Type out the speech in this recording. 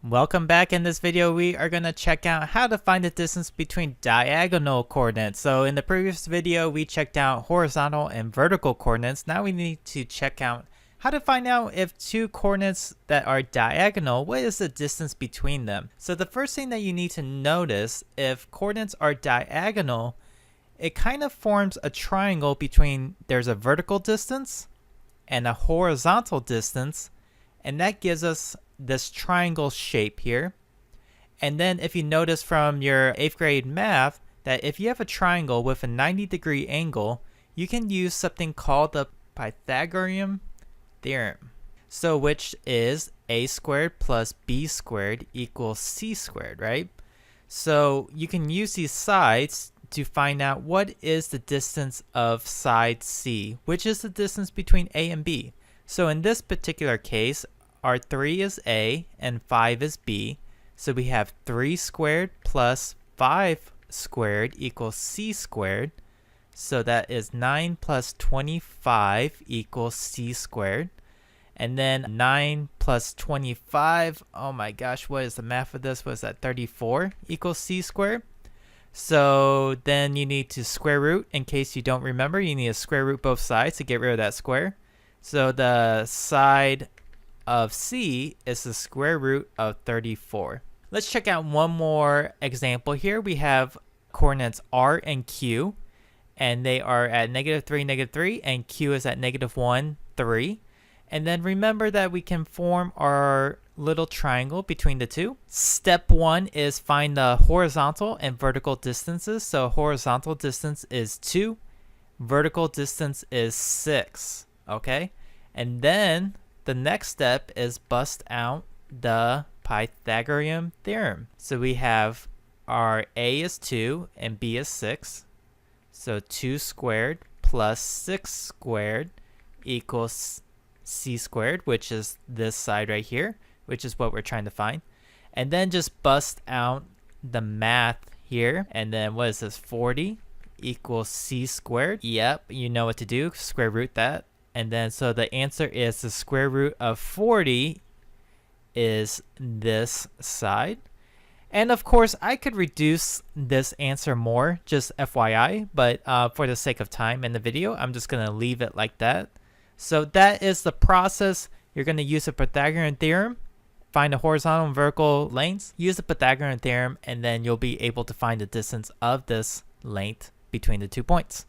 Welcome back. In this video, we are going to check out how to find the distance between diagonal coordinates. So in the previous video, we checked out horizontal and vertical coordinates. Now we need to check out how to find out if two coordinates that are diagonal, what is the distance between them? So the first thing that you need to notice, if coordinates are diagonal, it kind of forms a triangle between there's a vertical distance and a horizontal distance, and that gives us this triangle shape here. And then if you notice from your 8th grade math that if you have a triangle with a 90-degree angle, you can use something called the Pythagorean theorem. So which is a squared plus b squared equals c squared, right? So you can use these sides to find out what is the distance of side C, which is the distance between A and B. So in this particular case, our 3 is A and 5 is B. So we have 3 squared plus 5 squared equals C squared. So that is 9 plus 25 equals C squared. And then 9 plus 25, oh my gosh, what is the math of this? What is that, 34 equals C squared? So then you need to square root. In case you don't remember, you need to square root both sides to get rid of that square. So the side of C is the square root of 34. Let's check out one more example here. We have coordinates R and Q, and they are at -3, -3, and Q is at -1, 3. And then remember that we can form our little triangle between the two. Step 1 is find the horizontal and vertical distances. So horizontal distance is 2, vertical distance is 6, okay? And then the next step is bust out the Pythagorean theorem. So we have our A is 2 and B is 6. So 2 squared plus 6 squared equals C squared, which is this side right here, which is what we're trying to find. And then just bust out the math here. And then what is this? 40 equals C squared. Yep, you know what to do. Square root that. And then so the answer is the square root of 40 is this side. And of course, I could reduce this answer more, just FYI, but for the sake of time in the video, I'm just going to leave it like that. So that is the process. You're going to use the Pythagorean theorem, find the horizontal and vertical lengths, use the Pythagorean theorem, and then you'll be able to find the distance of this length between the 2 points.